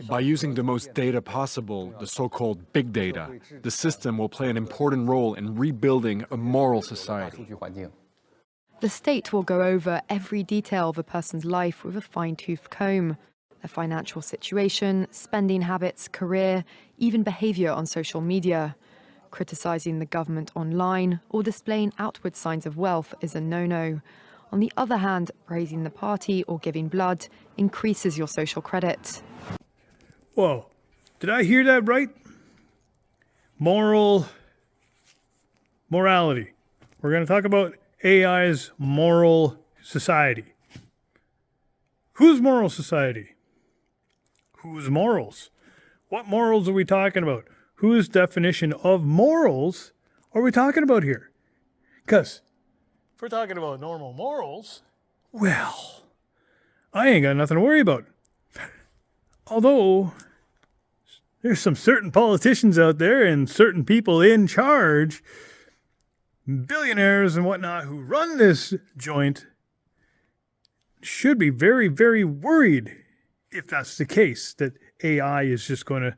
By using the most data possible, the so-called big data, the system will play an important role in rebuilding a moral society. The state will go over every detail of a person's life with a fine-tooth comb. Their financial situation, spending habits, career, even behaviour on social media. Criticising the government online or displaying outward signs of wealth is a no-no. On the other hand, praising the party or giving blood increases your social credit. Whoa, did I hear that right? Morality. We're going to talk about AI's moral society. Whose moral society? Whose morals? What morals are we talking about? Whose definition of morals are we talking about here? Because if we're talking about normal morals, well, I ain't got nothing to worry about. Although, there's some certain politicians out there and certain people in charge, billionaires and whatnot, who run this joint, should be very, very worried if that's the case, that AI is just going to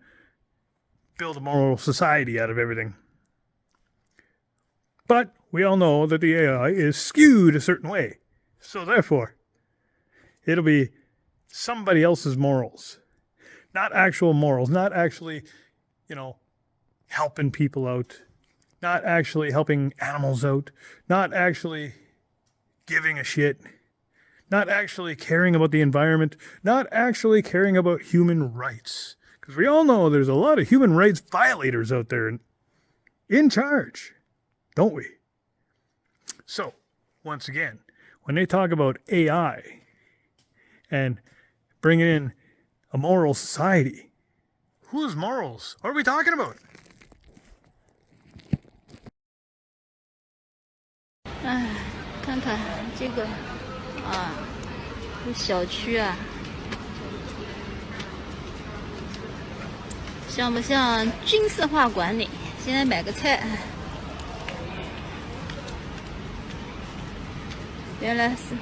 build a moral society out of everything. But we all know that the AI is skewed a certain way. So therefore, it'll be somebody else's morals. Not actual morals, not actually, helping people out, not actually helping animals out, not actually giving a shit, not actually caring about the environment, not actually caring about human rights. Because we all know there's a lot of human rights violators out there in charge, don't we? So, once again, when they talk about AI and bringing in a moral society, whose morals are we talking about? 哎，看看这个啊，这小区啊，像不像军事化管理？现在买个菜，原来是。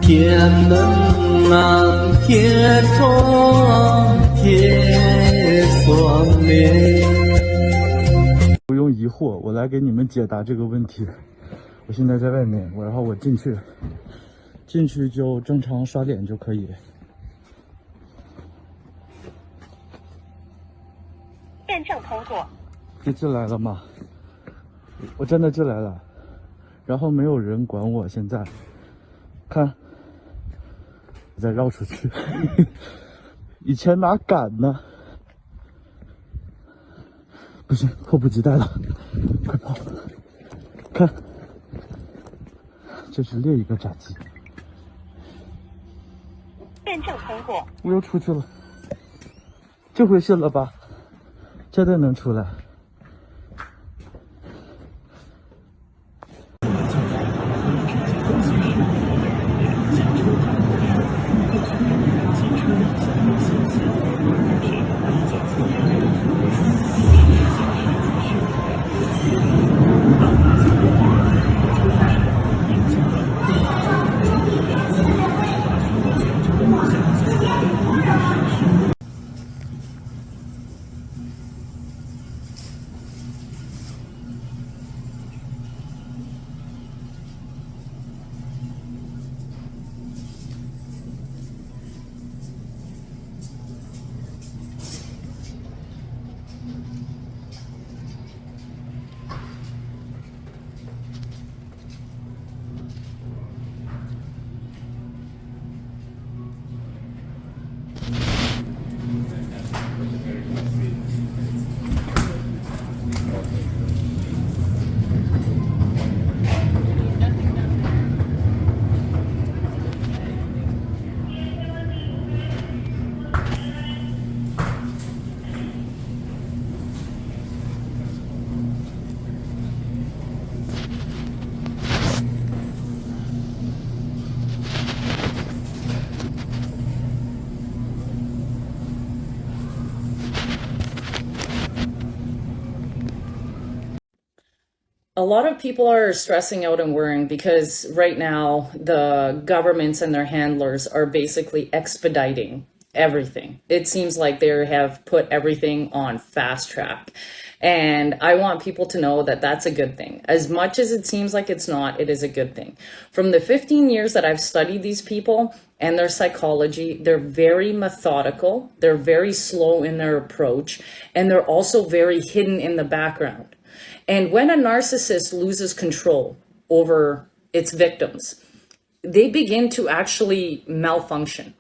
天冷啊，天窗，天窗帘。不用疑惑，我来给你们解答这个问题。我现在在外面，然后我进去就正常刷脸就可以。验证通过。就进来了吗？我真的进来了，然后没有人管我。现在看。再绕出去，以前哪敢呢？不行，迫不及待了，快跑！看，这是另一个闸机。验证通过。我又出去了，这回信了吧？真的能出来。A lot of people are stressing out and worrying because right now the governments and their handlers are basically expediting everything. It seems like they have put everything on fast track. And I want people to know that that's a good thing. As much as it seems like it's not, it is a good thing. From the 15 years that I've studied these people and their psychology, they're very methodical, they're very slow in their approach, and they're also very hidden in the background. And when a narcissist loses control over its victims, they begin to actually malfunction.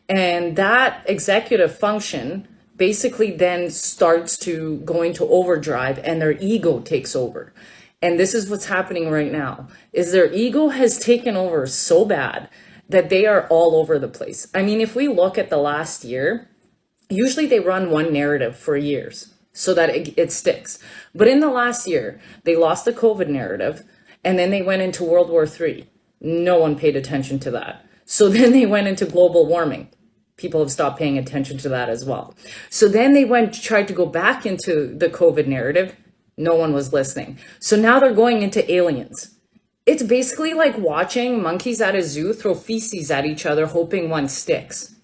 And that executive function basically then starts to go into overdrive and their ego takes over. And this is what's happening right now, is their ego has taken over so bad that they are all over the place. I mean, if we look at the last year, usually they run one narrative for years so that it sticks. But in the last year, they lost the COVID narrative and then they went into World War III. No one paid attention to that. So then they went into global warming. People have stopped paying attention to that as well. So then they tried to go back into the COVID narrative. No one was listening. So now they're going into aliens. It's basically like watching monkeys at a zoo throw feces at each other, hoping one sticks.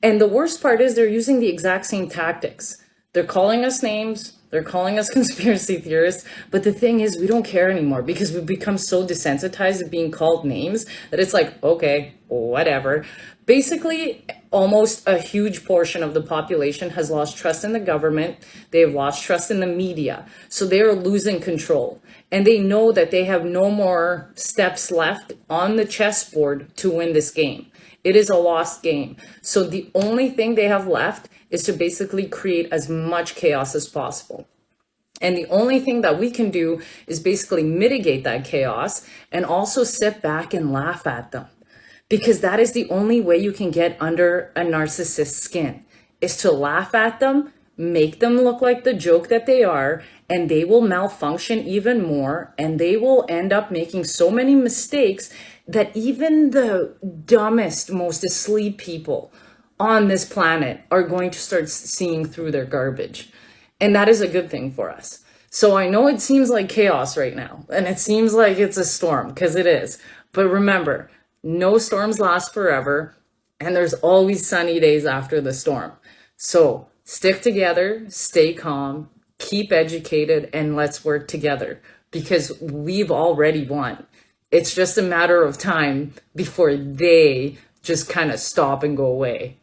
And the worst part is they're using the exact same tactics. They're calling us names. They're calling us conspiracy theorists. But the thing is, we don't care anymore because we've become so desensitized to being called names that it's like, okay, whatever. Basically, almost a huge portion of the population has lost trust in the government. They've lost trust in the media. So they are losing control. And they know that they have no more steps left on the chessboard to win this game. It is a lost game. So the only thing they have left is to basically create as much chaos as possible. And the only thing that we can do is basically mitigate that chaos and also sit back and laugh at them. Because that is the only way you can get under a narcissist's skin, is to laugh at them, make them look like the joke that they are, and they will malfunction even more, and they will end up making so many mistakes that even the dumbest, most asleep people on this planet are going to start seeing through their garbage. And that is a good thing for us. So I know it seems like chaos right now, and it seems like it's a storm, because it is. But remember, no storms last forever, and there's always sunny days after the storm. So stick together, stay calm, keep educated, and let's work together, because we've already won. It's just a matter of time before they just kind of stop and go away.